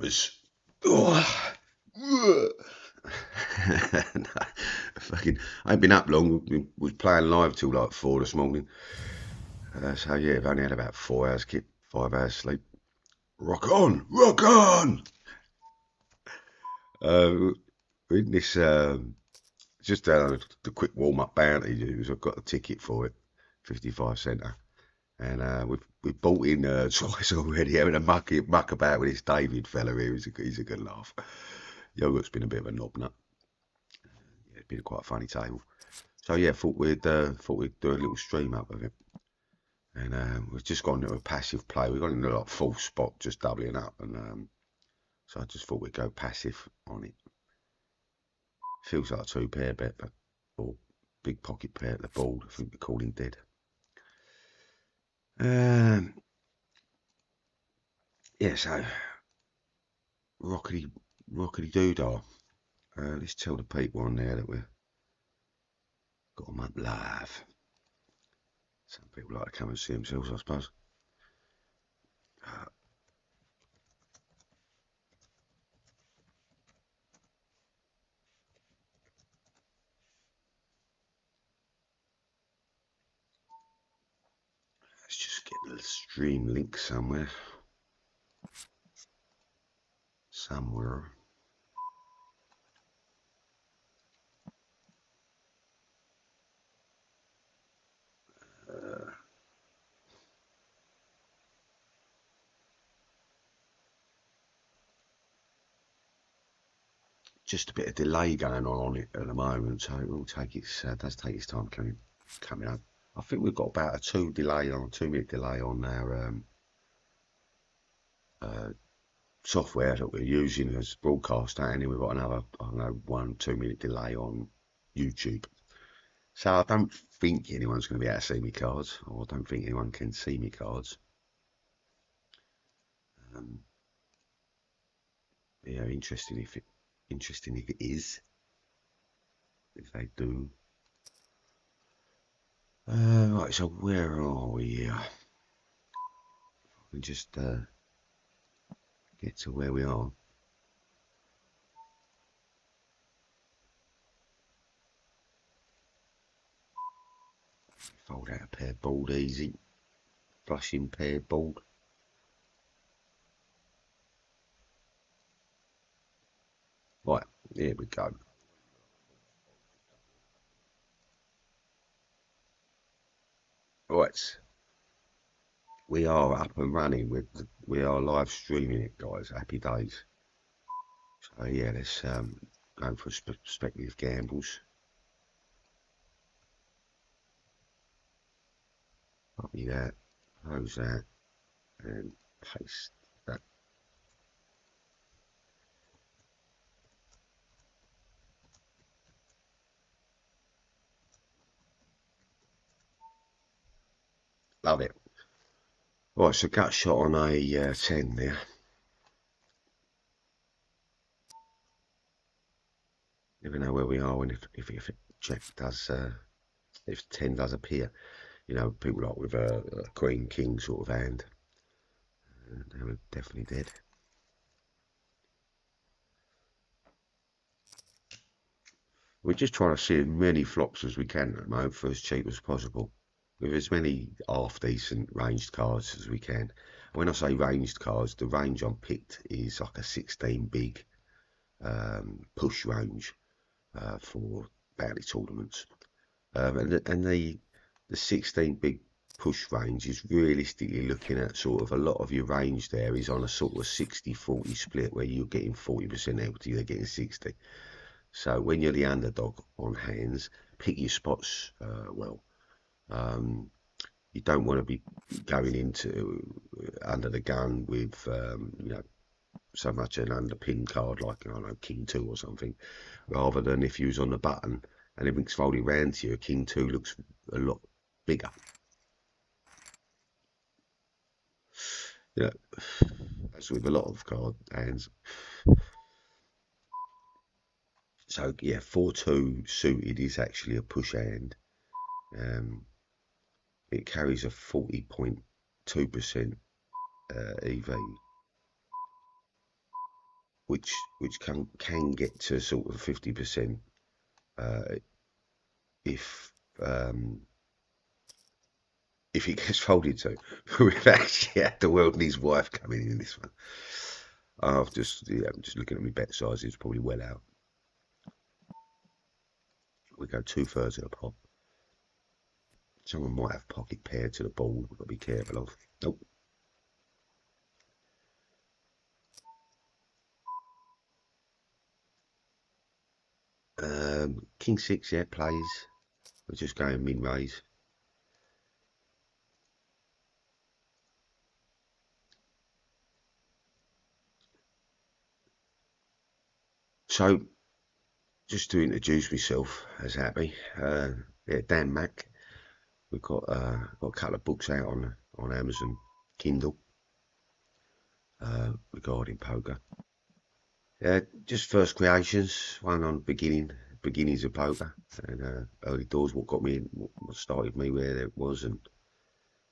was oh, no, fucking I ain't been up long. We was playing live till like 4 this morning. So yeah, I've only had about 4 hours 5 hours sleep. Rock on, rock on. Uh, in this just the quick warm up bounty. I've got a ticket for it, 55 centre, and we've bought in twice already, having a muck about with this David fella here. He's a good laugh. Yogurt's been a bit of a knob nut. Yeah, it's been quite a funny table. So yeah, thought we'd do a little stream up of it, and we've just gone into a passive play. We've got into like full spot, just doubling up, and so I just thought we'd go passive on it. Feels like a 2 pair bet, but or big pocket pair at the board. I think we called him dead. Yeah, so rockety doodah. Let's tell the people on there that we've got them up live. Some people like to come and see themselves, I suppose. Let's just get the stream link somewhere. Just a bit of delay going on it at the moment, so it will take does take its time coming up. I think we've got about a 2 minute delay on our software that we're using as broadcaster, and then we've got another, I don't know, 1-2 minute delay on YouTube. So I don't think anyone's going to be able to see me cards, or I don't think anyone can see me cards. Yeah, interesting if it is, if they do. Right, so where are we here? We just get to where we are. Fold out a pair board easy. Flushing pair board. Right, here we go. Right, we are up and running we are live streaming it, guys. Happy days. So yeah, let's go for speculative gambles. Copy that, close that, and paste that. Love it. Right, so gut shot on a 10 there. Never know where we are when if Jack does if 10 does appear. You know, people like with a Queen King sort of hand. They were definitely dead. We're just trying to see as many flops as we can at the moment for as cheap as possible, with as many half decent ranged cards as we can. When I say ranged cards, the range I'm picked is like a 16 big push range for bounty tournaments, and the 16 big push range is realistically looking at sort of a lot of your range there is on a sort of 60-40 split where you're getting 40% equity, they're getting 60. So when you're the underdog on hands, pick your spots well. You don't want to be going into under the gun with you know, so much an underpin card like, I don't know, King 2 or something, rather than if you was on the button and everything's folding round to you, King 2 looks a lot bigger. You know, as with a lot of card hands. So yeah, 4-2 suited is actually a push hand. It carries a 40.2% EV. which can get to sort of 50% if it gets folded to. We've actually had the world and his wife coming in this one. I'm just looking at my bet size. It's probably well out. We go 2/3 of the pot. Someone might have pocket pair to the ball. We've got to be careful of. Nope. King 6, yeah, plays. We're just going min raise. So, just to introduce myself as Happy, yeah, Dan Mack. We've got a couple of books out on Amazon Kindle regarding poker. Just first creations, one on beginnings of poker and early doors, what got me, what started me where it was and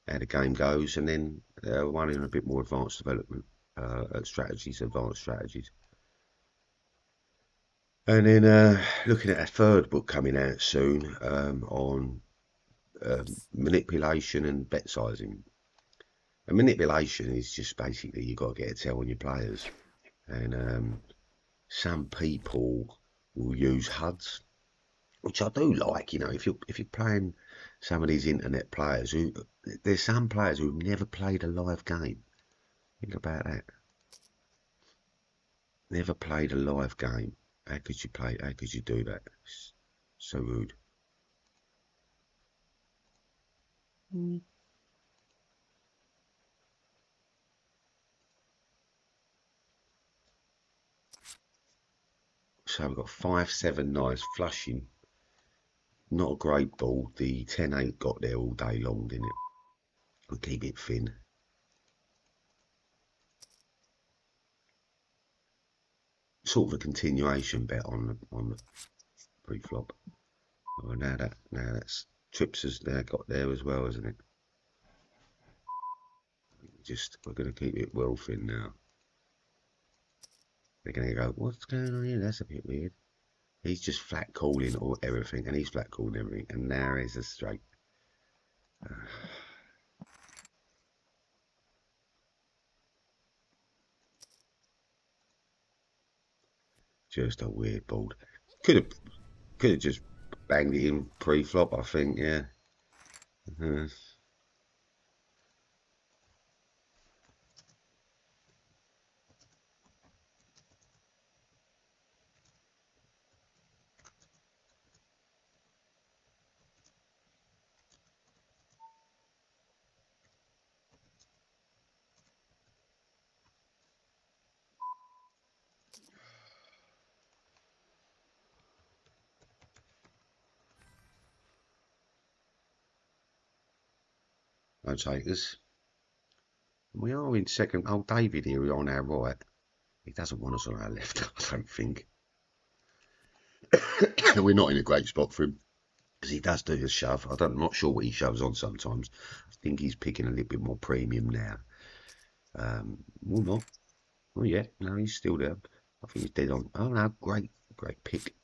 how the game goes, and then one in a bit more advanced development, strategies, advanced strategies. And then looking at a third book coming out soon on manipulation and bet sizing. And manipulation is just basically you've got to get a tell on your players. And some people will use HUDs, which I do like. You know, if you're playing some of these internet players, there's some players who've never played a live game. Think about that. Never played a live game. How could you play? How could you do that? It's so rude. So we've got 5-7 nice flushing. Not a great ball. The 10 ain't got there all day long, didn't it? We'll keep it thin. Sort of a continuation bet on the pre-flop. Oh, now that's Trips has now got there as well, isn't it? We're going to keep it well thin now. They're going to go, what's going on here? That's a bit weird. He's just flat calling or everything, and he's flat calling everything, and now he's a straight. Just a weird board. Could have just banged it in pre-flop, I think. Yeah. No takers. We are in second. Oh, David here on our right. He doesn't want us on our left, I don't think. We're not in a great spot for him because he does do the shove. I'm not sure what he shoves on sometimes. I think he's picking a little bit more premium now. Or not. Oh yeah, no, he's still there. I think he's dead on. Oh no, great pick.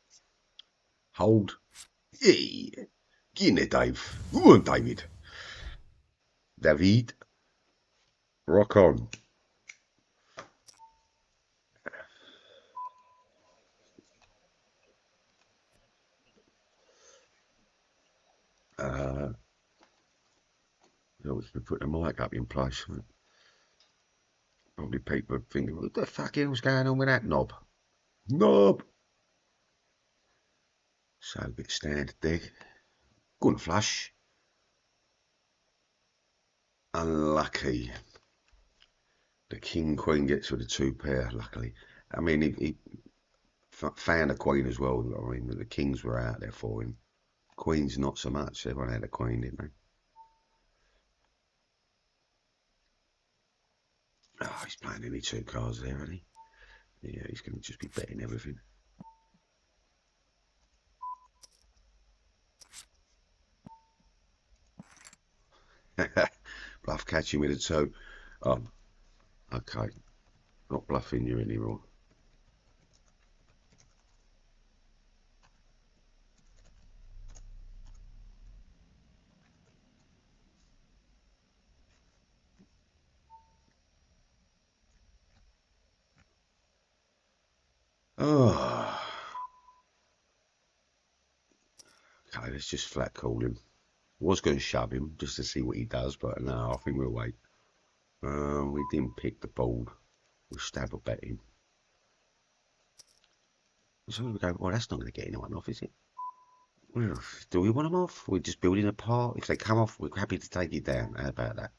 Hold. Hey, get in there, Dave. Go on, David. David. Rock on. We can put the mic up in place. Probably people are thinking, what the fuck was going on with that knob? Knob! So a bit standard there. Good flush. Unlucky. The king queen gets with the 2 pair, luckily. I mean, he found a queen as well. I mean, the kings were out there for him. Queens, not so much. Everyone had a queen, didn't they? Oh, he's playing only 2 cards there, isn't he? Yeah, he's going to just be betting everything. Bluff catching with a 2. Oh, okay. Not bluffing you anymore. Oh, okay, let's just flat call him. Was going to shove him just to see what he does, but no, I think we'll wait. We didn't pick the board. We'll stab a bet in. So we go, well, that's not going to get anyone off, is it? Well, do we want them off? We're just building a part. If they come off, we're happy to take it down. How about that?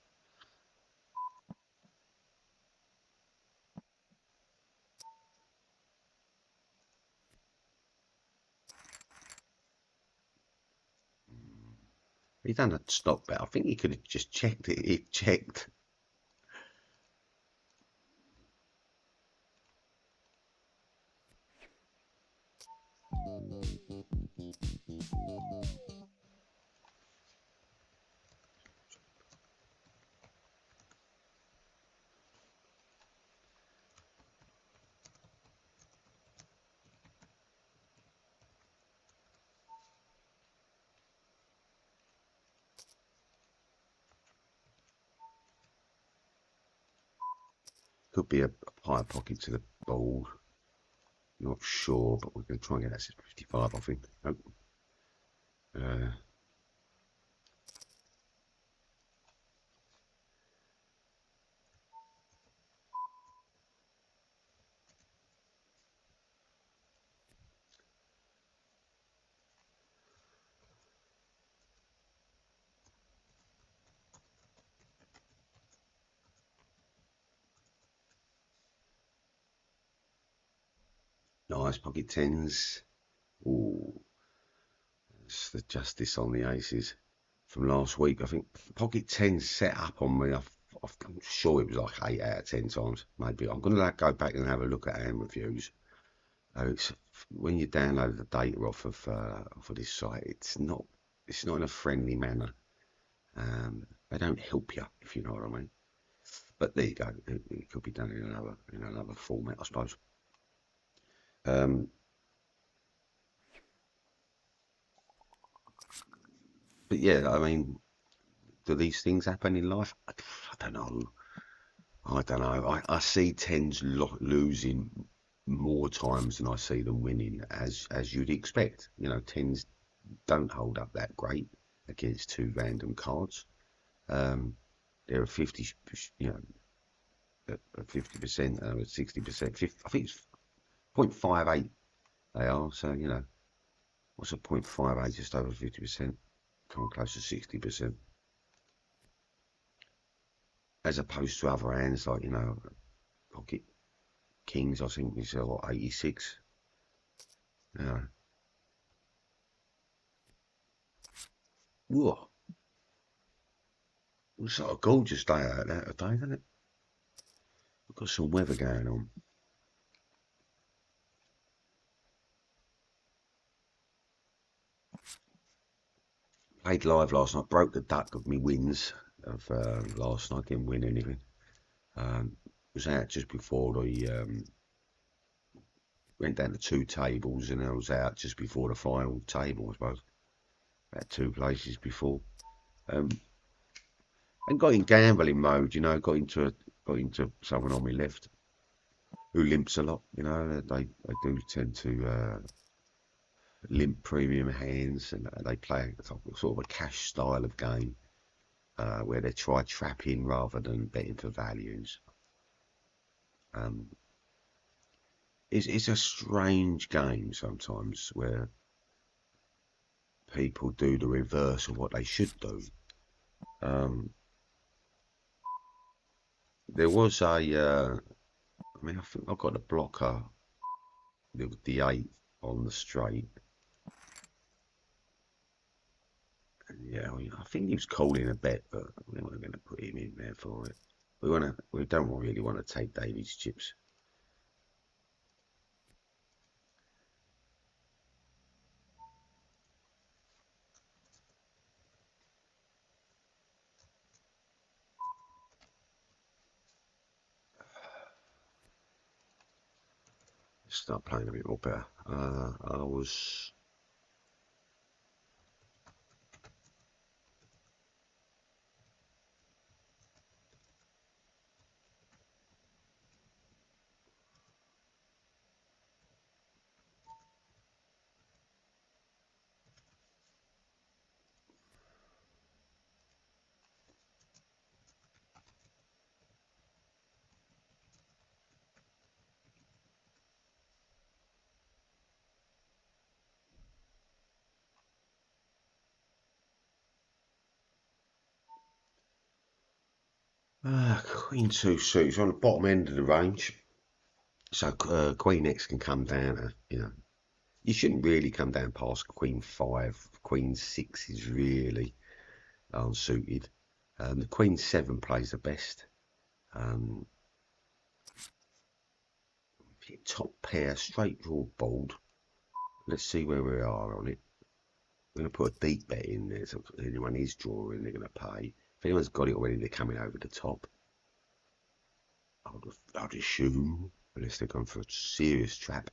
He done a stop bet. I think he could have just checked it. He checked. Could be a higher pocket to the ball. Not sure, but we're going to try and get that 55, I think. Nope. Nice pocket tens. Ooh, it's the justice on the aces from last week. I think pocket tens set up on me. I'm sure it was like 8 out of 10 times. Maybe I'm going to go back and have a look at hand reviews. It's, when you download the data off of this site, it's not in a friendly manner. They don't help you, if you know what I mean. But there you go. It could be done in another format, I suppose. But yeah, I mean, do these things happen in life? I don't know. I don't know. I see tens losing more times than I see them winning, as you'd expect. You know, tens don't hold up that great against two random cards. They're a 50, you know, a 50%, a 60%. I think it's 0.58 they are. So you know, what's a 0.58? Just over 50%, coming close to 60%. As opposed to other hands like, you know, pocket kings, I think is what, 86. You know. Whoa. It's like a gorgeous day out there today, isn't it? We've got some weather going on. Played live last night, broke the duck of me wins of last night, didn't win anything. Was out just before the went down to two tables, and I was out just before the final table, I suppose. About two places before. And got in gambling mode, you know, got into someone on my left who limps a lot, you know. They do tend to limp premium hands, and they play sort of a cash style of game where they try trapping rather than betting for values. Um, it's a strange game sometimes where people do the reverse of what they should do. Um, there was I mean, I think I got a blocker with the 8 on the straight. Yeah, I think he was calling a bet, but we weren't going to put him in there for it. We don't really want to take Davies chips. Start playing a bit more better. I was Queen 2 suits on the bottom end of the range. So Queen X can come down to, you shouldn't really come down past Queen 5. Queen 6 is really unsuited. The Queen 7 plays the best. Top pair, straight draw bold. Let's see where we are on it. I'm going to put a deep bet in there, so if anyone is drawing, they're going to pay. If anyone's got it already, they're coming over the top. I'd assume, unless they're going for a serious trap.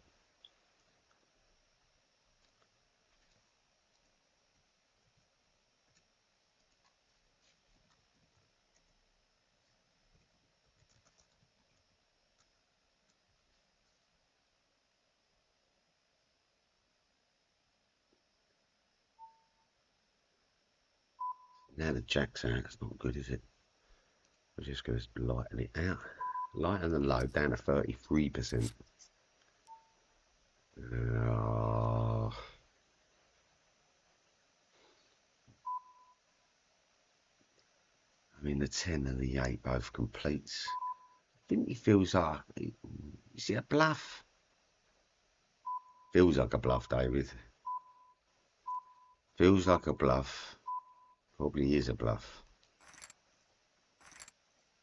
Now the jack's out, it's not good, is it? We're just going to lighten it out. Lighten the load down to 33%. I mean, the 10 and the 8 both completes. I think he feels like, is it a bluff? Feels like a bluff, David. Feels like a bluff. Probably is a bluff.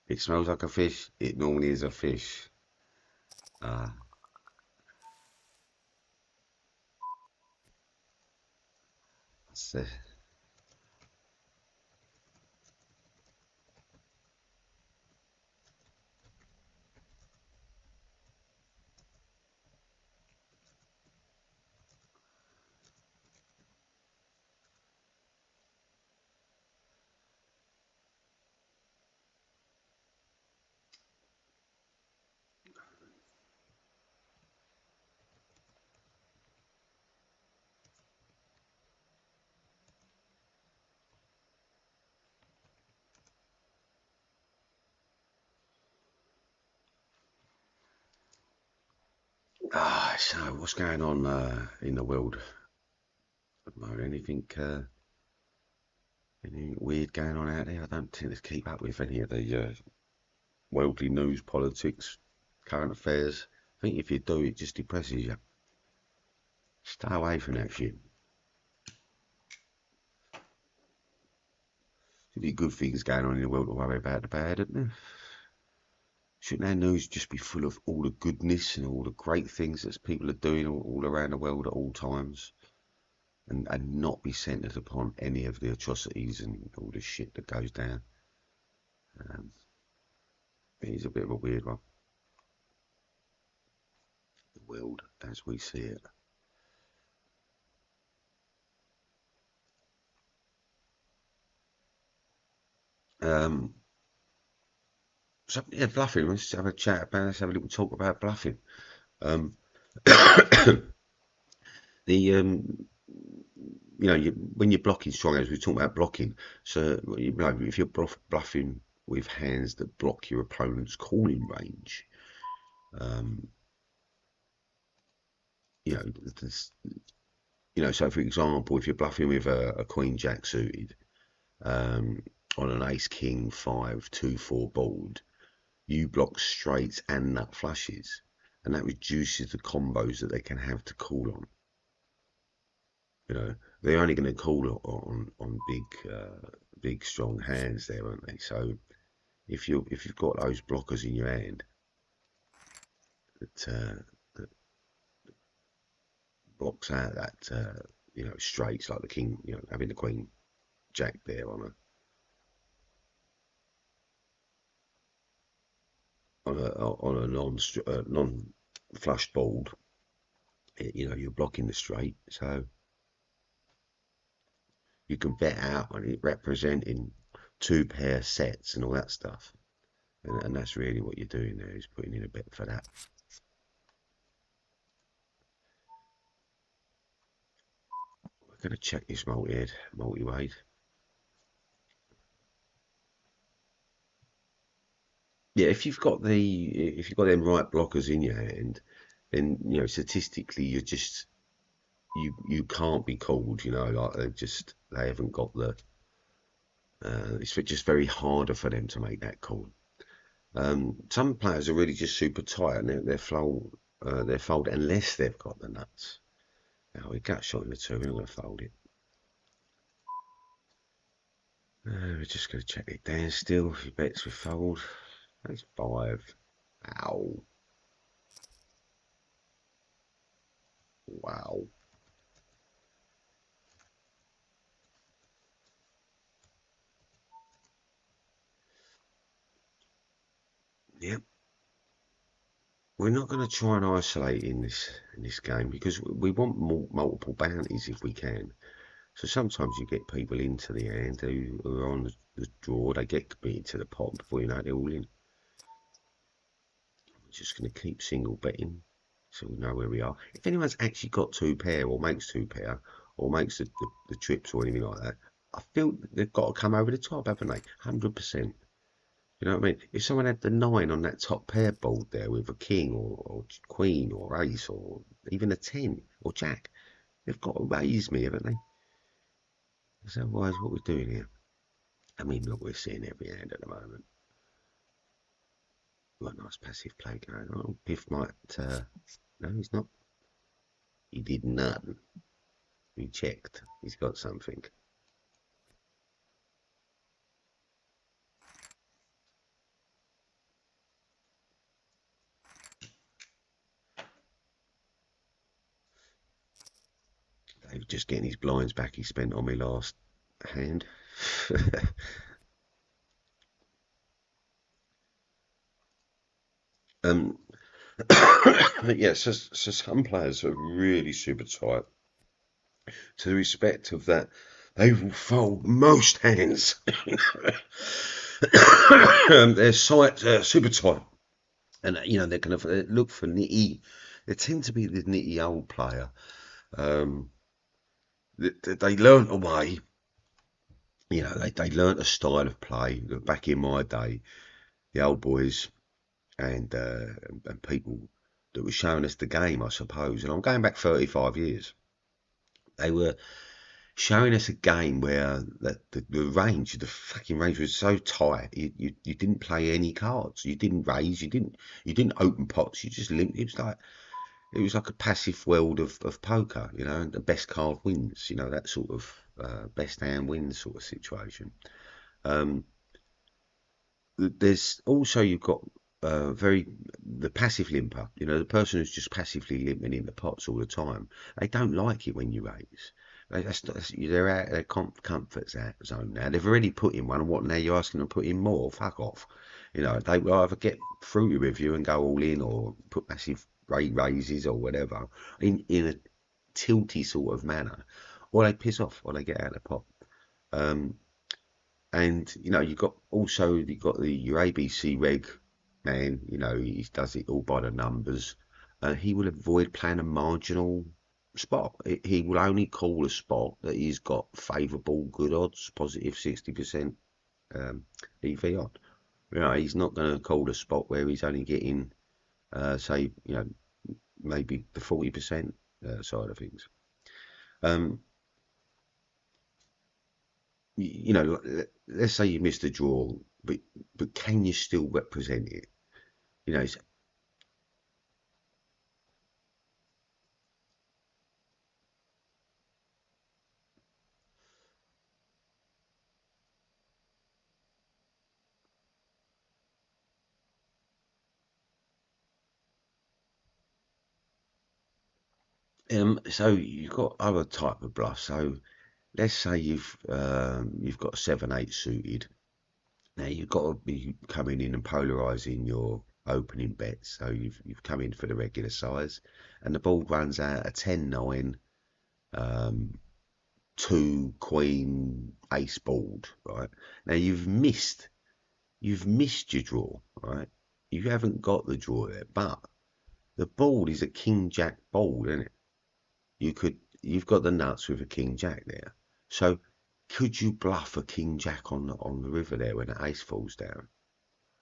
It smells like a fish. It normally is a fish. That's it. So what's going on in the world at the moment? Anything weird going on out there? I don't tend to keep up with any of the worldly news, politics, current affairs. I think if you do, it just depresses you. Stay away from that shit. Should be good things going on in the world to worry about the bad, isn't there? Shouldn't our news just be full of all the goodness and all the great things that people are doing all around the world at all times? And not be centred upon any of the atrocities and all the shit that goes down. It is a bit of a weird one. The world as we see it. So yeah, bluffing. Let's have a chat about. Let's have a little talk about bluffing. When you're blocking strong hands, we talk about blocking. So if you're bluffing with hands that block your opponent's calling range, so for example, if you're bluffing with a Queen Jack suited on an Ace King 5-2-4 board, you block straights and nut flushes, and that reduces the combos that they can have to call on. They're only going to call on big strong hands there, aren't they? So if you've got those blockers in your hand that blocks out that straights, like the king, having the Queen Jack there on a non-flushed board, you're blocking the straight, so you can bet out on it representing 2-pair sets and all that stuff, and that's really what you're doing there, is putting in a bet for that. We're going to check this multi-weight. Yeah, if you've got them right blockers in your hand, then statistically you can't be called. Like they haven't got the. It's just very harder for them to make that call. Some players are really just super tight and they're fold unless they've got the nuts. Now we gut shot in the two, we're not going to fold it. We're just going to check it down still. If he bets we fold. That's 5. Ow. Wow. Yep. We're not going to try and isolate in this game because we want multiple bounties if we can. So sometimes you get people into the hand who are on the draw. They get committed to the pot before you know they're all in. We're just going to keep single betting so we know where we are. If anyone's actually got 2 pair or makes 2 pair or makes the trips or anything like that, I feel they've got to come over the top, haven't they? 100%. You know what I mean? If someone had the 9 on that top pair board there with a king or queen or ace or even a 10 or jack, they've got to raise me, haven't they? Because otherwise, what we're doing here? I mean, look, we're seeing every hand at the moment. What a nice passive play going on. Biff might. No, he's not. He did nothing. He checked. He's got something. Dave just getting his blinds back he spent on me last hand. Yeah, so some players are really super tight. To the respect of that, they will fold most hands. Their sight super tight, and they're going to look for nitty. They tend to be the nitty old player. Um, they learnt a way. They learnt a style of play. Back in my day, the old boys and people that were showing us the game, I suppose. And I'm going back 35 years. They were showing us a game where the fucking range was so tight. You didn't play any cards. You didn't raise. You didn't open pots. You just limped. It was like a passive world of poker. And the best card wins. That sort of best hand wins sort of situation. Um, there's also you've got the passive limper. The person who's just passively limping in the pots all the time. They don't like it when you raise. They're out of their comfort zone now. They've already put in one, and what now you're asking them to put in more? Fuck off. They will either get fruity with you and go all in, or put massive raises or whatever in a tilty sort of manner, or they piss off, or they get out of the pot. And you've got your ABC reg man. He does it all by the numbers. He will avoid playing a marginal spot. He will only call a spot that he's got favourable good odds, positive 60% EV on. He's not going to call a spot where he's only getting, say, maybe the 40% side of things. Let's say you missed a draw, but can you still represent it? So you've got other type of bluffs. So let's say you've got 7-8 suited. Now you've got to be coming in and polarizing your opening bets. So you've come in for the regular size, and the board runs out a 10-9, 2 queen ace board, right? Now you've missed your draw, right? You haven't got the draw there, but the board is a king jack board, isn't it? You've got the nuts with a king jack there. So could you bluff a king jack on the river there when the ace falls down?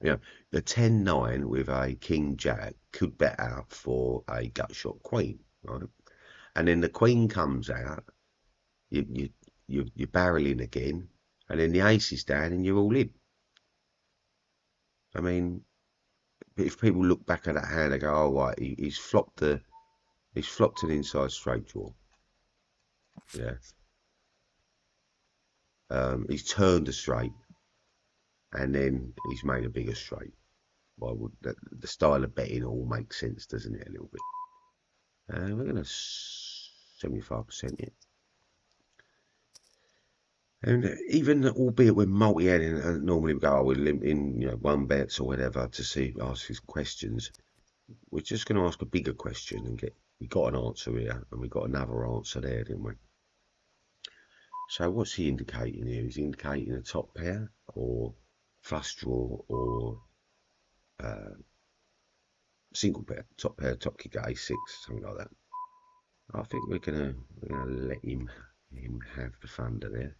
The 10-9 with a king jack could bet out for a gut shot queen, right? And then the queen comes out, you're barreling again, and then the ace is down and you're all in. I mean, if people look back at that hand, they go, "Oh right, he's flopped an inside straight draw." Yeah. He's turned a straight, and then he's made a bigger straight. Why would the style of betting all makes sense, doesn't it? A little bit. We're gonna 75% it. And even albeit we're multi-heading, and normally we go, oh, we're limiting, one bets or whatever to ask his questions. We're just going to ask a bigger question and we got an answer here, and we got another answer there, didn't we? So what's he indicating here? He's indicating a top pair or flush draw or single pair, top kick at a6, something like that. I think we're gonna let him have the thunder there.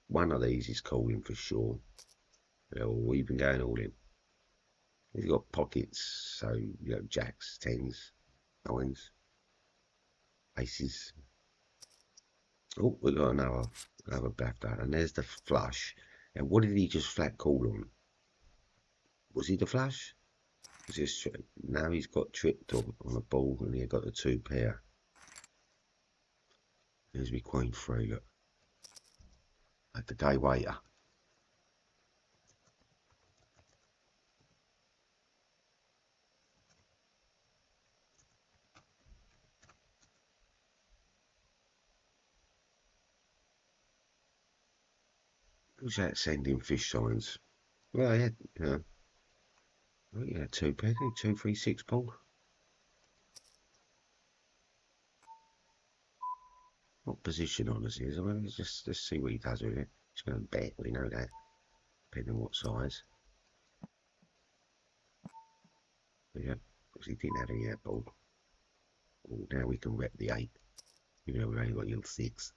One of these is calling for sure. Or even going all in. He's got pockets, so jacks, tens, nines, aces. Oh, we got another back down, and there's the flush. And what did he just flat call on? Was he the flush? Was this, now he's got tripped on a ball, and he got the two pair. There's me queen three. Look, like the day waiter. Who's that sending fish signs? Well, yeah, two pair, 2, 3, 6 ball. What position on us is? I mean, let's see what he does with it. He's going to bet, we know that, depending on what size. But yeah, because he didn't have any ball. Well, now we can rep the 8. We've only got your 6.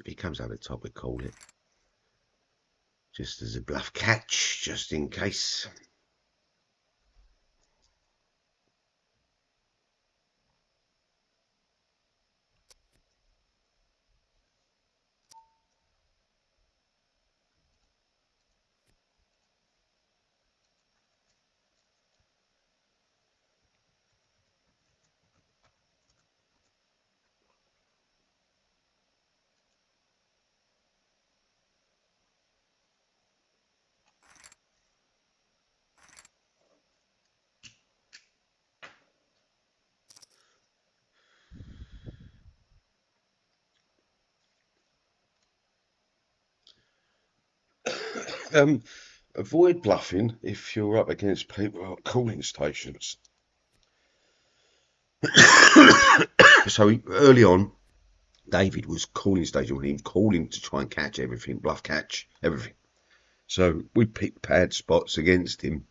If he comes over the top, we call it. Just as a bluff catch, just in case. Avoid bluffing if you're up against people at calling stations. So early on, David was calling station when he was calling to try and catch everything, bluff catch everything. So we picked pad spots against him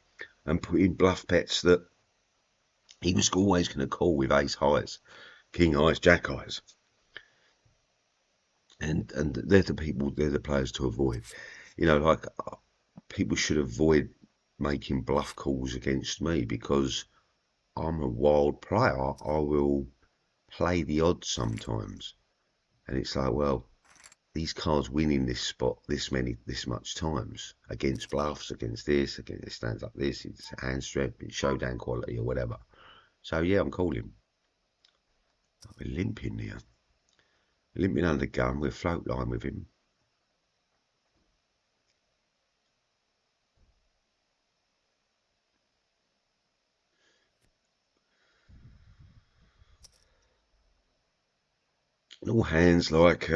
and put in bluff bets that he was always going to call with ace highs, king highs, jack highs. And they're the players to avoid. Like people should avoid making bluff calls against me because I'm a wild player. I will play the odds sometimes. And it's like, well, these cards win in this spot this much times against bluffs, against this, against it stands like this, it's hand strength, it's showdown quality or whatever. So yeah, I'm calling. I've been limping here. Limping under gun with float line with him. And all hands like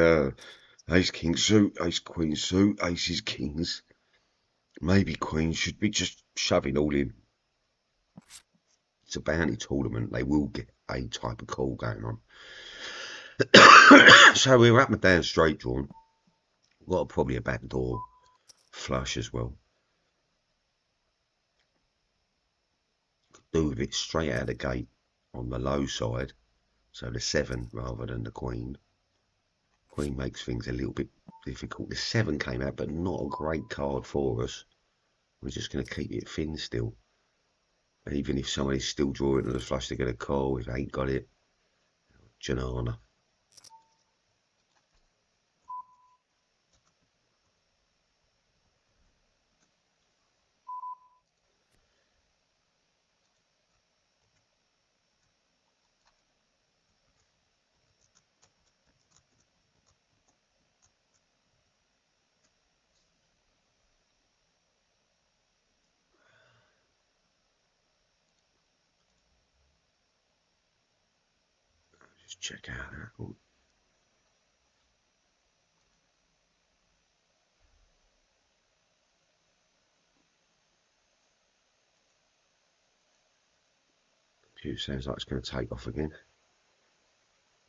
ace king suit, ace queen suit, aces kings. Maybe queens should be just shoving all in. It's a bounty tournament. They will get a type of call going on. So we're up and down straight drawn. Got probably a backdoor flush as well. Do with it straight out of the gate on the low side. So the 7 rather than the queen. Queen makes things a little bit difficult. The 7 came out, but not a great card for us. We're just going to keep it thin still. Even if somebody's still drawing to the flush, they're going to call. If they ain't got it, Janana. Let's check out that one. Computer sounds like it's going to take off again.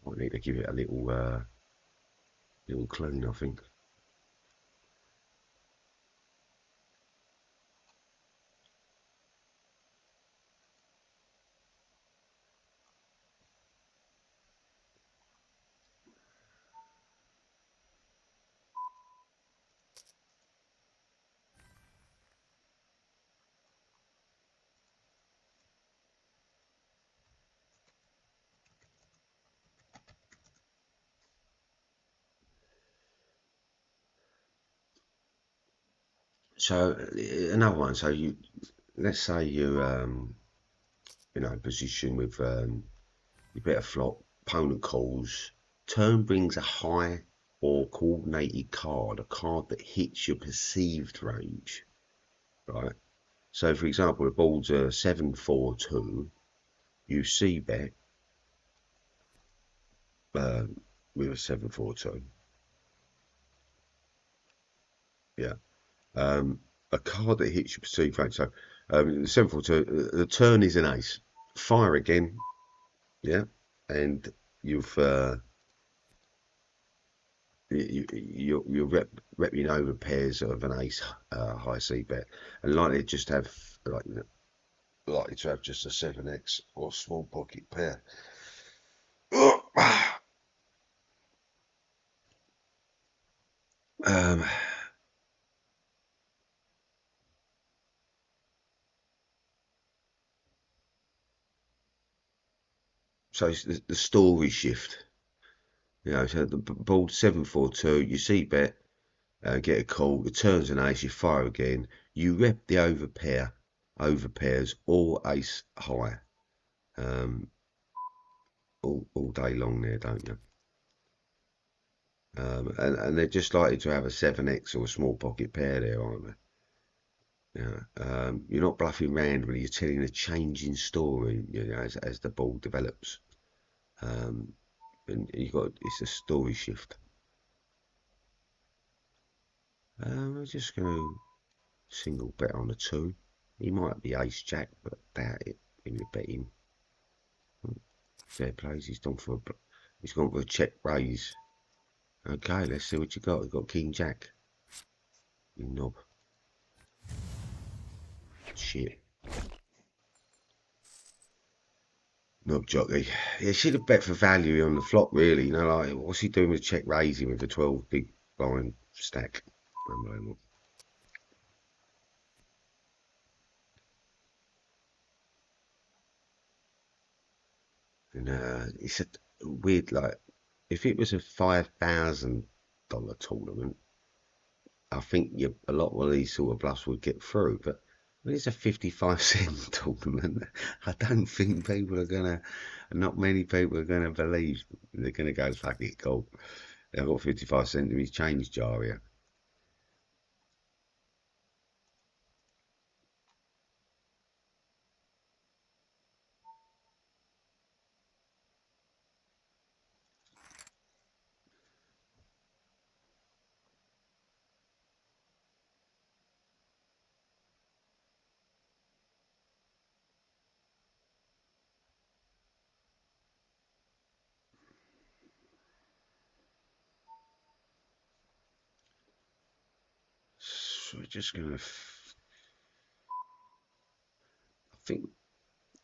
Might need to give it a little clean, I think. So another one. So let's say you're position with you bet a flop, opponent calls, turn brings a high or coordinated card, a card that hits your perceived range, right? So for example, the board's a 7-4-2, you see bet with a 7-4-2, yeah. A card that hits your perceived range. So the 7-4-2, the turn is an ace. Fire again, yeah, and you've you're repping over pairs of an ace high C bet, and likely just have likely to have just a 7x or small pocket pair. So it's the story shift. So the board 7-4-2, you see bet, get a call, the turn's an ace, you fire again, you rep the over pairs, or ace high, all day long there, don't you? And they're just likely to have a 7x or a small pocket pair there, aren't they? You're not bluffing randomly, you're telling a changing story, as the ball develops. And it's a story shift. I'm just going to single bet on the 2. He might be ace jack, but doubt it. If you bet him. Fair plays, he's gone for a check raise. Okay, let's see what you got. You've got king jack. You knob. Shit. Knob jockey. Yeah, should have bet for value on the flop, really. Like, what's he doing with check raising with the 12 big blind stack? Unbelievable. And it's a weird, like, if it was a $5,000 tournament, I think a lot of these sort of bluffs would get through. But when it's a 55-cent tournament, I don't think not many people are gonna believe they're gonna go fuck it, cool. I've got 55 cents in his change jar here. So we're just gonna.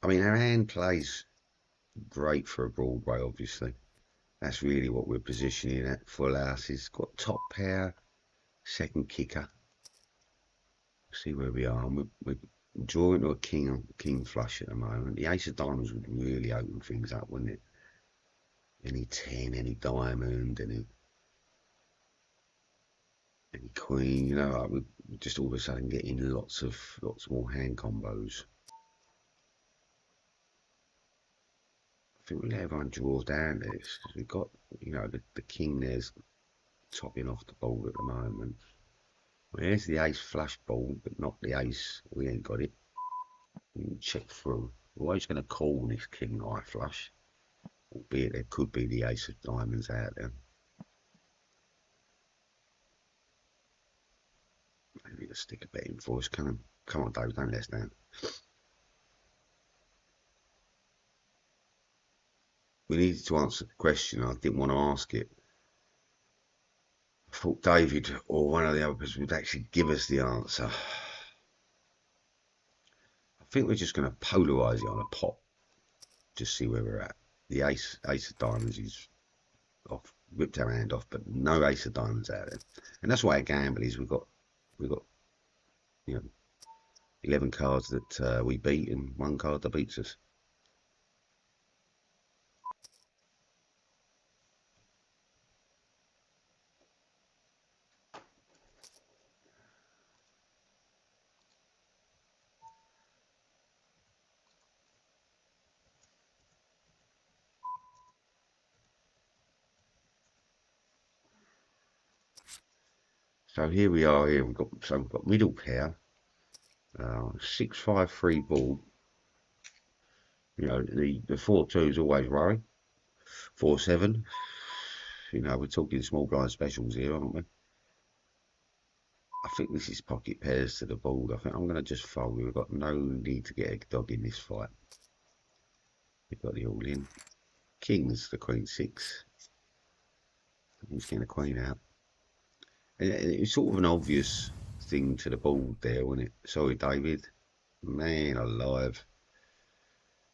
I mean, our hand plays great for a Broadway, obviously. That's really what we're positioning at. Full houses, got top pair, second kicker. See where we are. We're drawing to a king flush at the moment. The ace of diamonds would really open things up, wouldn't it? Any 10, any diamond, any queen, like we're just all of a sudden getting lots more hand combos. I think we'll let everyone draw down this because we've got, the king there's topping off the board at the moment. Well, here's the ace flush board, but not the ace. We ain't got it. We can check through. We're always going to call this king high flush. albeit there could be the ace of diamonds out there. Maybe to stick a bet in for us. Come on, Dave, don't let us down. We needed to answer the question. I didn't want to ask it. I thought David or one of the other people would actually give us the answer. I think we're just going to polarise it on a pot. Just see where we're at. The ace of diamonds is off. Whipped our hand off, but no ace of diamonds out there. And that's why a gamble is. We've got 11 cards that we beat and 1 card that beats us. So here we are. Here we've got middle pair, 6-5-3 ball. The 4-2 is always worrying. 4-7. We're talking small blind specials here, aren't we? I think this is pocket pairs to the board. I think I'm going to just fold. We've got no need to get a dog in this fight. We've got the all in. Kings, the queen 6. He's getting a queen out. And it's sort of an obvious thing to the board there, wasn't it? Sorry, David. Man alive.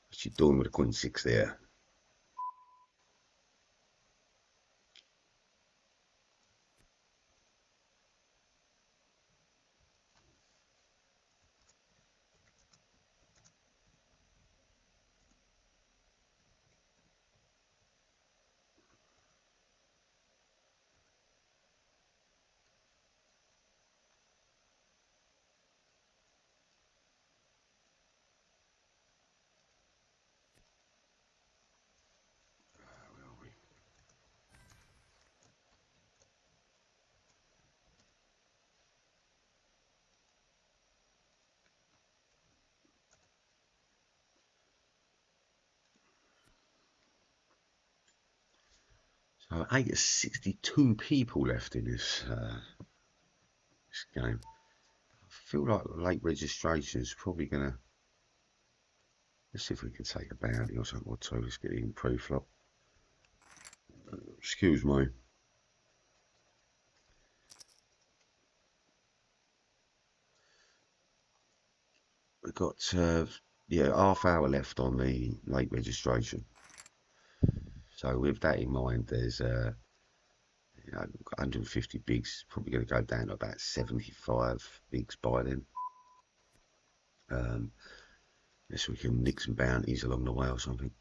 What you doing with the queen 6 there? So 8 of 62 people left in this game. I feel like late registration is probably going to... Let's see if we can take a bounty or something or two. Let's get it in pre-flop. Excuse me. We've got half hour left on the late registration. So with that in mind, there's 150 bigs, probably going to go down to about 75 bigs by then. So we can nick some bounties along the way or something.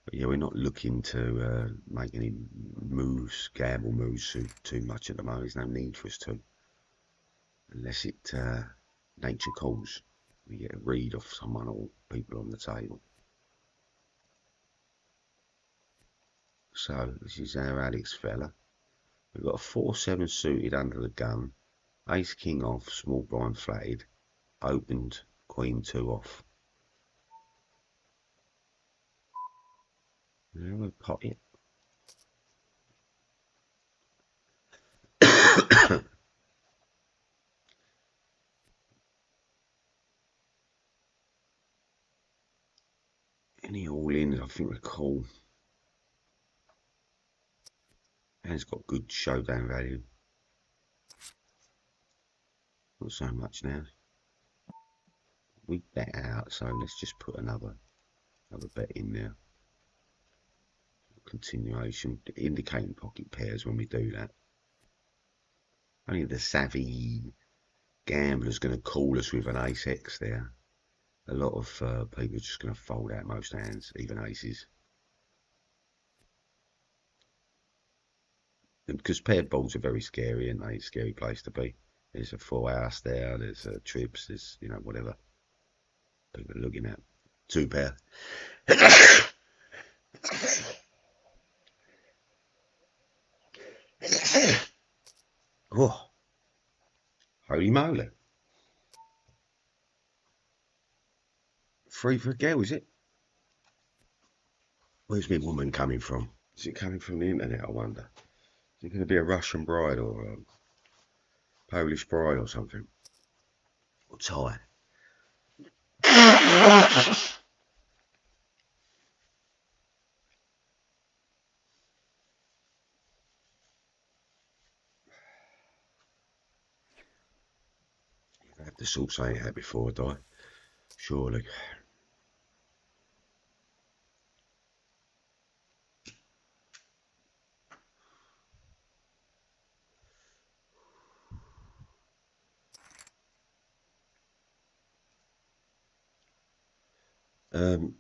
But yeah, we're not looking to make any moves, gamble moves too much at the moment. There's no need for us to, unless it nature calls. We get a read off someone or people on the table. So this is our Alex fella. We've got a 4-7 suited under the gun, ace king off, small blind flatted, opened, queen 2 off. Yeah, we'll pot it. Any all-ins, I think we're cool. And it's got good showdown value. Not so much now. We bet out, so let's just put another bet in there. Continuation, indicating pocket pairs when we do that. Only the savvy gambler's going to call us with an ace X there. A lot of people are just going to fold out most hands, even aces. And because paired balls are very scary, and a scary place to be. There's a full house there, there's trips, there's, whatever people are looking at. 2 pair. Oh, holy moly. 3 for a girl, is it? Where's my woman coming from? Is it coming from the internet, I wonder? Is it going to be a Russian bride or a Polish bride or something? Or Thai? I have to sort something out before I die, surely. Um,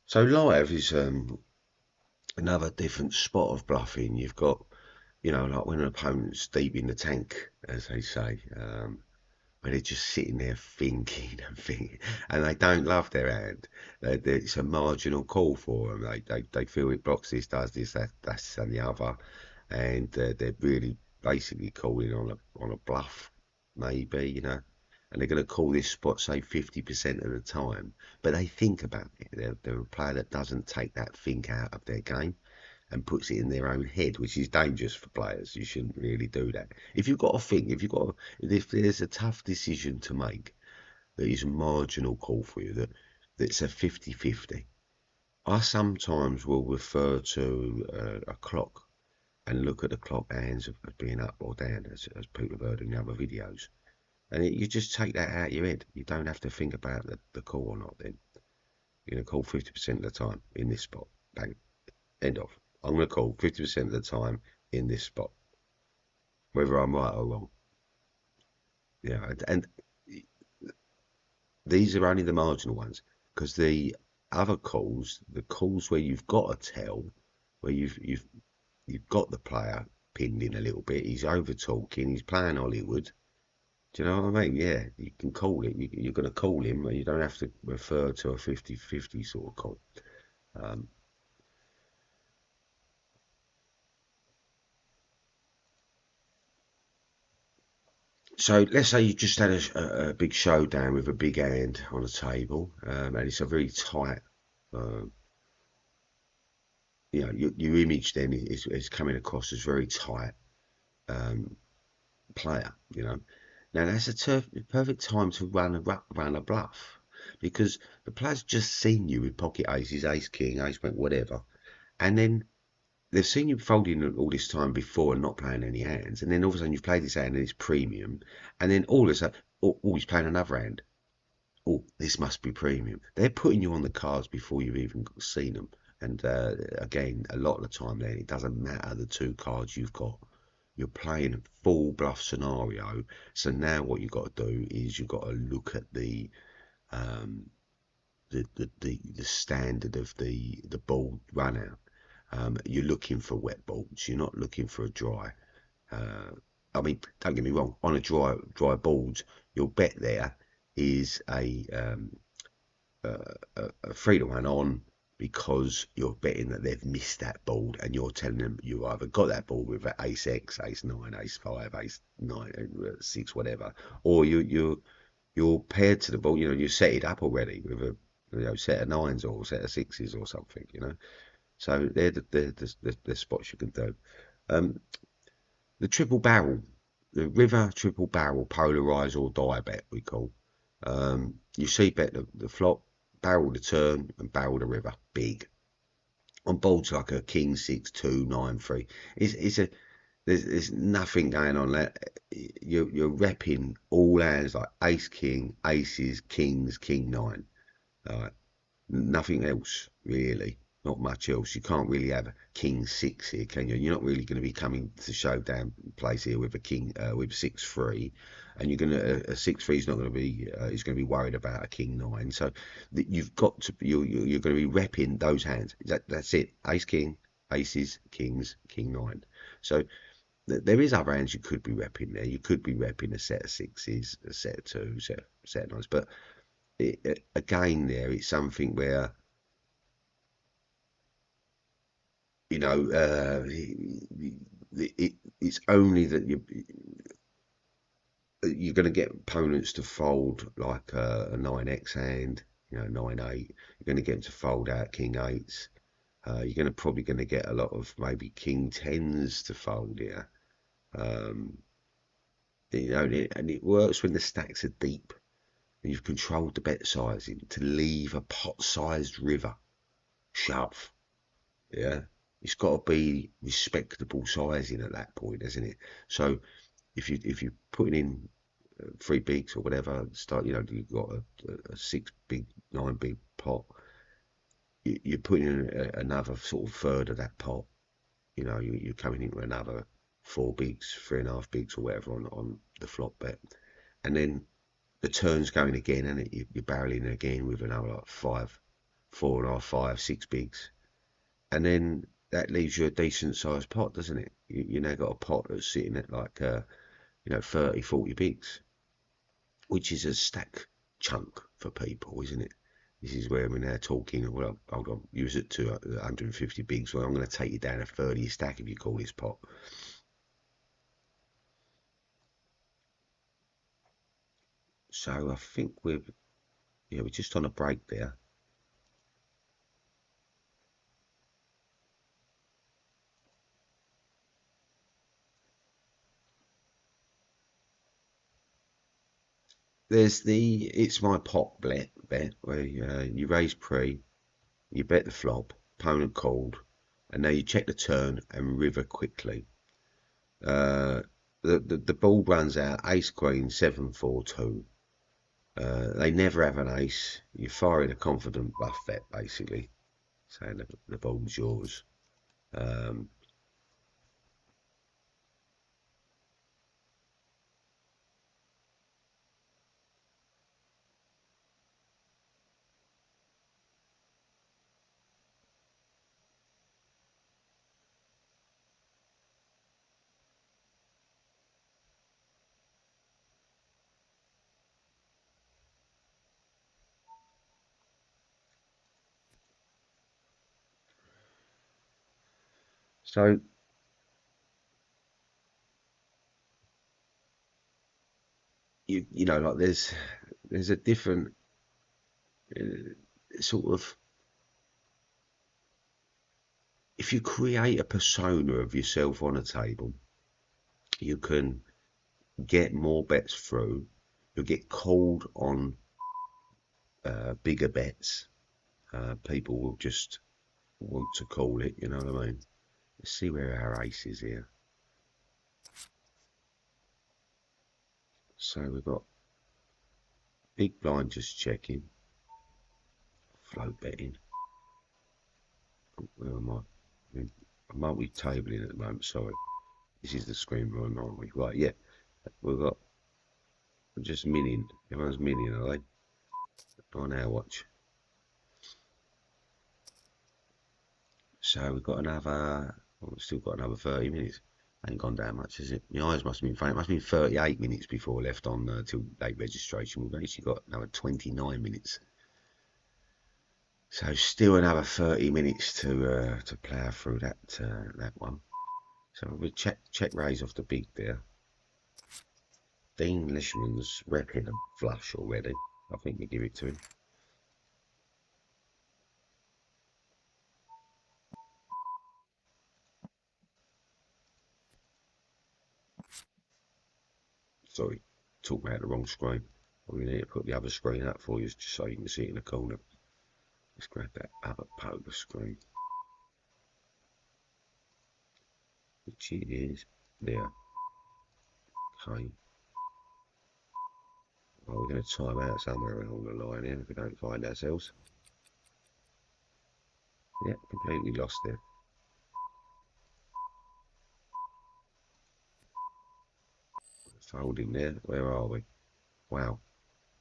so live is another different spot of bluffing. You've got, like when an opponent's deep in the tank, as they say, where they're just sitting there thinking and thinking, and they don't love their hand. It's a marginal call for them. They feel it blocks this, does this, that's and the other, and they're really basically calling on a bluff, maybe, and they're going to call this spot, say, 50% of the time, but they think about it. They're a player that doesn't take that think out of their game and puts it in their own head, which is dangerous for players. You shouldn't really do that. If you've got to think, if there's a tough decision to make that is a marginal call for you, that's a 50-50, I sometimes will refer to a clock and look at the clock hands of being up or down, as people have heard in the other videos. And you just take that out of your head. You don't have to think about the call or not then. You're going to call 50% of the time in this spot. Bang. End of. I'm going to call 50% of the time in this spot, whether I'm right or wrong. Yeah, and these are only the marginal ones, because the other calls, the calls where you've got to tell, where you've got the player pinned in a little bit, he's over talking, he's playing Hollywood. Do you know what I mean? Yeah, you can call it. You're going to call him, and you don't have to refer to a 50-50 sort of call. Um, So let's say you just had a big showdown with a big hand on a table, and it's a very tight, uh, your image then is coming across as very tight um, player. Now that's a perfect time to run a bluff, because the player's just seen you with pocket aces, ace king, ace whatever, and then they've seen you folding all this time before and not playing any hands, and then all of a sudden you've played this hand and it's premium, and then all of a sudden, he's playing another hand. Oh, this must be premium. They're putting you on the cards before you've even seen them. And again, a lot of the time then, it doesn't matter the two cards you've got. You're playing full bluff scenario. So now what you've got to do is you've got to look at the standard of the ball run out. You're looking for wet balls. You're not looking for a dry. I mean, don't get me wrong. On a dry balls, your bet there is a 3-1 on, because you're betting that they've missed that ball, and you're telling them you either got that ball with ace X, ace 9, ace 5, ace 9, 6, whatever, or you're paired to the ball. You set it up already with a set of 9s or a set of 6s or something. So they're the spots you can do. The triple barrel, the river triple barrel, polarise or die bet, we call. You see bet the flop, barrel the turn, and barrel the river. Big. On boards like a king 6, 2, 9, 3. There's nothing going on there. You're repping all hands like ace king, aces, kings, king 9. Nothing else really. not much else. You can't really have a king 6 here, can you? You're not really going to be coming to showdown place here with a king with 6-3, and you're going to a 6-3 is not going to be is going to be worried about a king 9. So you've got to you're going to be repping those hands. That's it. Ace king, aces, kings, king 9. So there is other hands you could be repping there. You could be repping a set of 6s, a set of 2s, a set of 9s, but again, there it's something where, you know, it's only that you're going to get opponents to fold like a 9x hand, you know, 9-8. You're going to get them to fold out king 8s. You're probably going to get a lot of maybe king 10s to fold here. You know, and it works when the stacks are deep and you've controlled the bet sizing to leave a pot-sized river. Shove. Yeah, it's got to be respectable sizing at that point, isn't it? So if you're putting in 3 bigs or whatever, start, you know, you've got a 6 big, 9 big pot. You're putting in another sort of third of that pot. You know, you're coming into another 4 bigs, 3.5 bigs or whatever on the flop bet, and then the turn's going again, and you're barreling again with another like 5, 4.5, 5, 6 bigs. And then that leaves you a decent sized pot, doesn't it? You now got a pot that's sitting at like, you know, 30, 40 bigs, which is a stack chunk for people, isn't it? This is where we're now talking, well, hold on, you was at 250 bigs, well, I'm going to take you down a 30 stack if you call this pot. So I think we're just on a break there. There's it's my pot bet where you raise pre, you bet the flop, opponent called, and now you check the turn and river quickly. The ball runs out, ace queen, 7-4-2. They never have an ace. You're firing a confident bluff bet, basically, saying the ball's yours. So you know, like there's a different sort of, if you create a persona of yourself on a table, you can get more bets through. You'll get called on bigger bets. People will just want to call it, you know what I mean? Let's see where our ace is here. So we've got big blind just checking, float betting. Where am I? I'm multi-tabling at the moment, sorry. This is the screen we're on, aren't we? Right, yeah. We've got just million. Everyone's million, are they? On our watch. So we've got another, we've still got another 30 minutes. Ain't gone down much, is it? My eyes must have been faint. It must have been 38 minutes before left on till late registration. We've actually got another 29 minutes. So still another 30 minutes to plough through that one. So we'll check raise off the big there. Dean Lishman's repping a flush already. I think we give it to him. Sorry, talking about the wrong screen. We need to put the other screen up for you just so you can see it in the corner. Let's grab that other poker screen. Which it is there. Okay. Well, we're going to time out somewhere along the line here if we don't find ourselves. Yeah, completely lost there. Folding there. Where are we? Wow.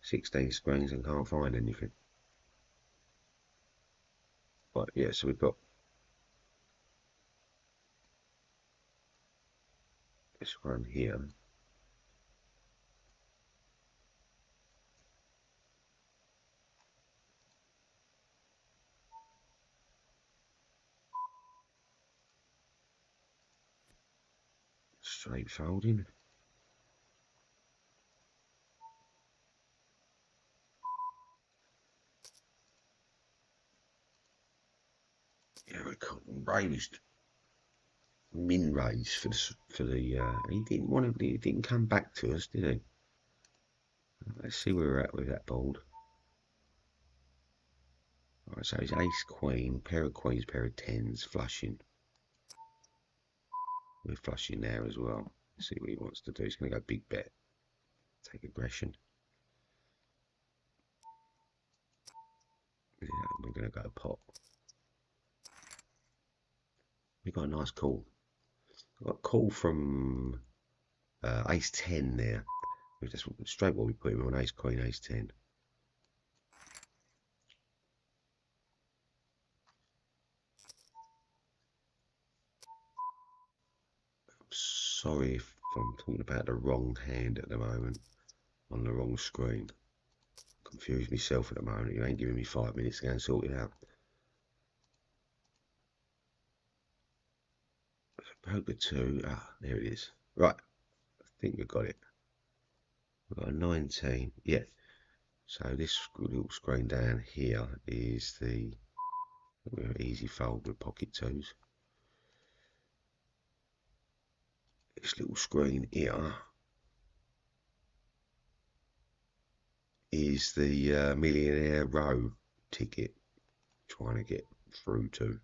16 screens and can't find anything. But yeah, so we've got this one here. Straight folding. Yeah, we got raised, min raised for the he didn't want to, he didn't come back to us, did he? Let's see where we're at with that board. Alright, so it's ace, queen, pair of queens, pair of tens, flushing. We're flushing there as well. Let's see what he wants to do. He's going to go big bet. Take aggression. Yeah, we're going to go pot. We got a nice call. Got a call from ace 10 there. That's straight what we put him on, ace, queen, ace 10. I'm sorry if I'm talking about the wrong hand at the moment, on the wrong screen. Confused myself at the moment. You ain't giving me 5 minutes to go and sort it out. Poker 2. Ah, there it is. Right. I think we've got it. We've got a 19. Yeah. So this little screen down here is the easy fold with pocket twos. This little screen here is the Millionaire Row ticket. Trying to get through to.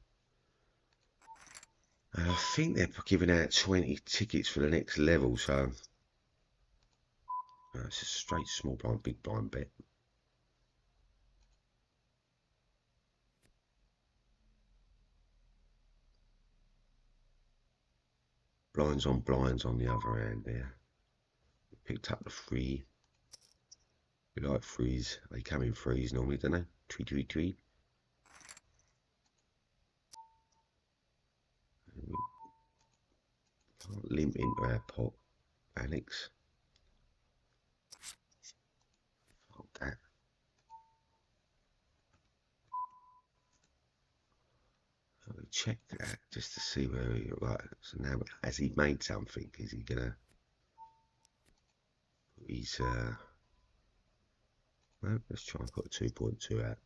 And I think they're giving out 20 tickets for the next level, so it's a straight small blind, big blind bet. Blinds on the other hand there. Picked up the free. We like threes. They come in threes normally, don't they? Tweet, tweet, tweet. Can't limp into our pot, Alex. Hold that. So we check that just to see where he right. So now, has he made something? Is he gonna? He's no, let's try and put a 2.2 out.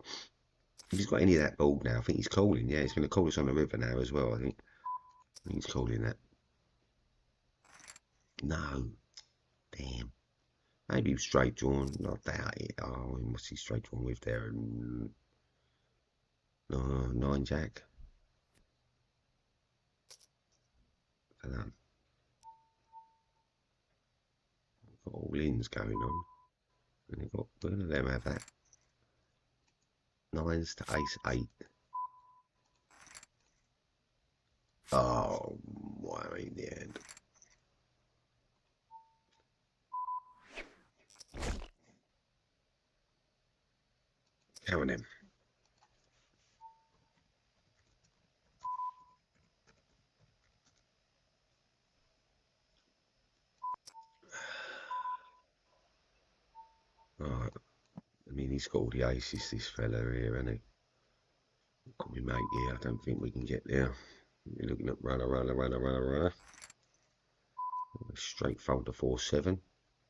If he's got any of that board now, I think he's calling. Yeah, he's going to call us on the river now as well. I think he's calling that. No, damn. Maybe he was straight drawn. Not doubt it. Oh, what's he straight drawn with there? No, 9 jack. I don't know. Got all ins going on. And you've got, none of them have that. 9s to ace 8. Oh, why in the end? Come on then. Alright. I mean, he's got all the aces, this fella here, hasn't he? Could we make here? I don't think we can get there. You're looking at runner. Straight fold to 4-7.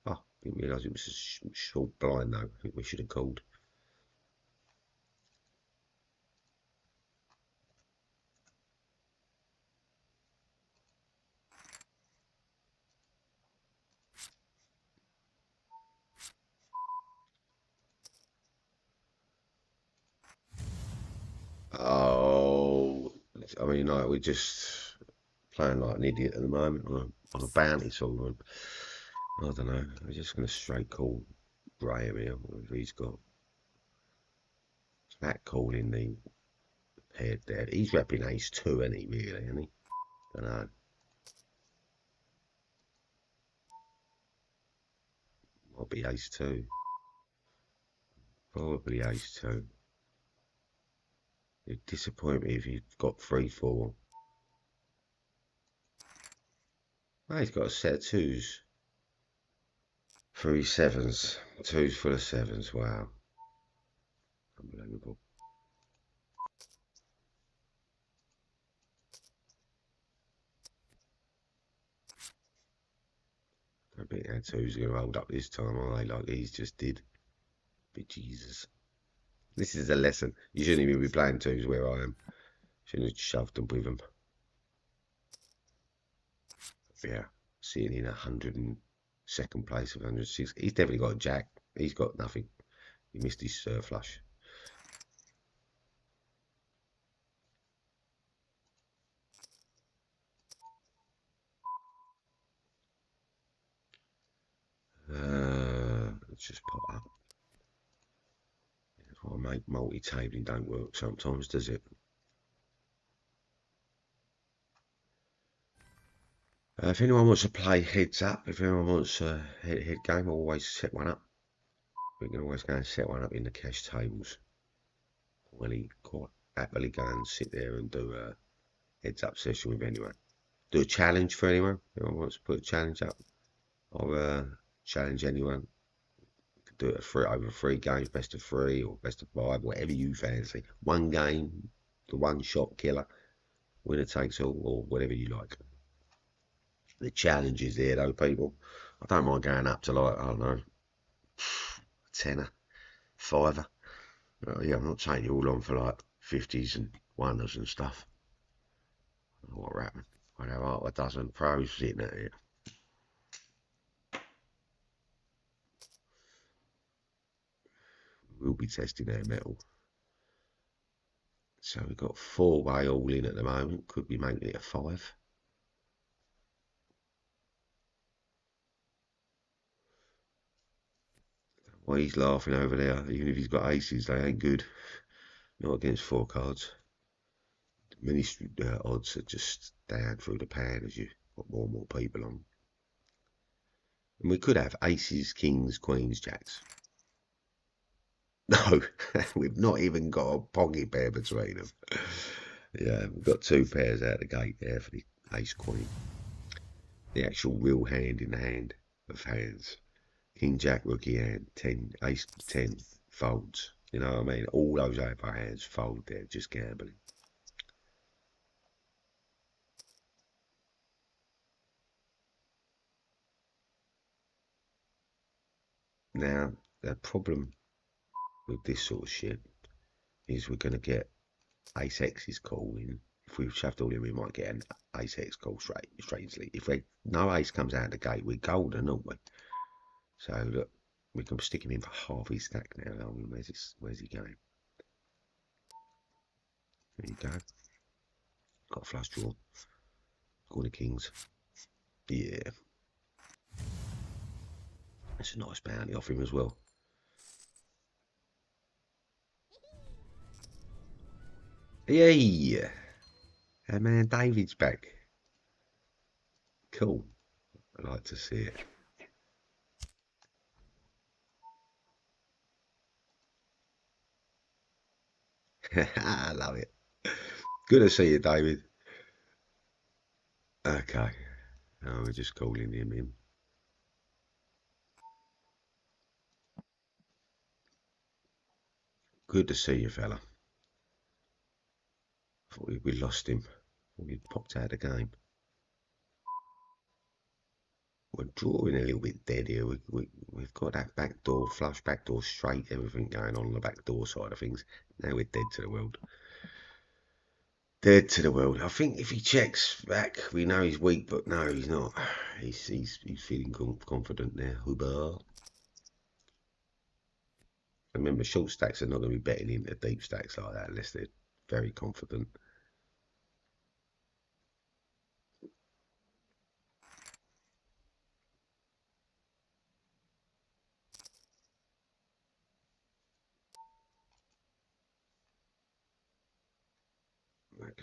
Oh, didn't realise it was a short blind though. I think we should have called. Oh, I mean, like we're just playing like an idiot at the moment on a bounty sort of. I don't know. We're just going to straight call Graham here. Whatever he's got. That call in the head there. He's repping ace 2, isn't he, really, isn't he? Don't know. Might be ace 2. Probably ace 2. It'd disappoint me if you've got 3-4. Oh, he's got a set of 2s. 3 7s. 2's full of 7s. Wow. Unbelievable. I bet that 2's going to hold up this time, are they? Like he's just did. But Jesus. This is a lesson. You shouldn't even be playing 2's where I am. Shouldn't have shoved them with them. Yeah. Sitting in 102nd place of 106. He's definitely got a jack. He's got nothing. He missed his flush. Let's just pop up. That's why I make multi-tabling don't work sometimes, does it? If anyone wants to play heads up, if anyone wants a head game, I'll always set one up. We can always go and set one up in the cash tables. Really quite happily go and sit there and do a heads up session with anyone. Do a challenge for anyone. If anyone wants to put a challenge up, I'll challenge anyone. Do it over 3 games, best of 3 or best of 5, whatever you fancy. 1 game, the one shot killer, winner takes all, or whatever you like. The challenge is there though, people. I don't mind going up to like, I don't know, tenner, fiver. Yeah, I'm not taking you all on for like 50s and wonders and stuff. I don't know what happened. I'd have half a dozen pros sitting at it. We'll be testing their metal. So we've got 4-way all in at the moment. Could be making it a 5. Why he's laughing over there. Even if he's got aces, they ain't good. Not against 4 cards. Many odds are just down through the pan as you got more and more people on. And we could have aces, kings, queens, jacks. No, we've not even got a pocket pair between them. Yeah, we've got 2 pairs out the gate there for the ace queen. The actual real hand in the hand of hands. King jack rookie hand, 10 ace 10 folds. You know what I mean? All those over hands fold there, just gambling. Now the problem with this sort of shit is we're gonna get ace X's call in. If we've shoved all in, we might get an ace X call strangely. If no ace comes out of the gate, we're golden, aren't we? So look, we can stick him in for half his stack now. I mean, where's he going? There you go. Got a flush draw. Corner kings. Yeah. That's a nice bounty off him as well. Yay! Our man David's back. Cool. I like to see it. I love it. Good to see you, David. Okay. Oh, we're just calling him in. Good to see you, fella. Thought we lost him. We popped out of the game. We're drawing a little bit dead here. We've got that backdoor, flush backdoor straight, everything going on the backdoor side of things. Now we're dead to the world. Dead to the world. I think if he checks back, we know he's weak, but no, he's not. He's feeling confident there. Huber. Remember, short stacks are not going to be betting into deep stacks like that unless they're very confident.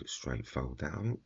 straight fold that, I think.